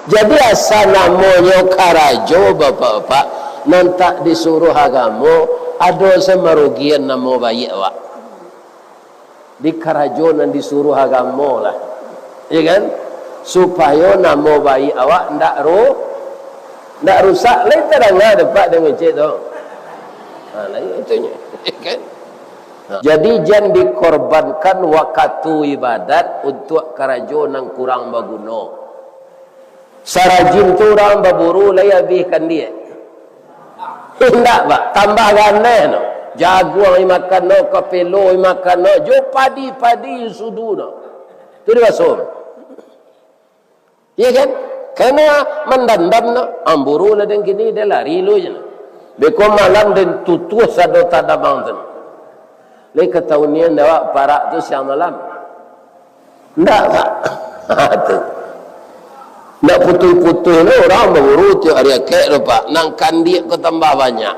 Jadi asal namanya karajo bapak-bapak, nanti disuruh agama, ada semarugian nama bayi awak. Di karajo nan disuruh agama lah, ya kan? Supaya nama bayi awak ndak rusak. Lain terang dapat dengan cik tu. Lain itunya, ya kan? Jadi jangan dikorbankan waktu ibadat untuk karajo nang kurang berguna. Sarajin tu orang berburu lai habiskan dia. Tidak pak, tambah gane no. Jaguar makan no, kapelo makan no, jo padi sudu no. Tu dia masuk. Ya kan? Karena mendandam no, amburu lah dan gini dia lari lu je. Beko malam dan tutuh sado tada mountain. Lai ketahuan dah parak tu siang malam. Tidak pak. Tu. Nak putul-putul ni orang berburu tiap hari kek lupa. Nang kandik ke tambah banyak.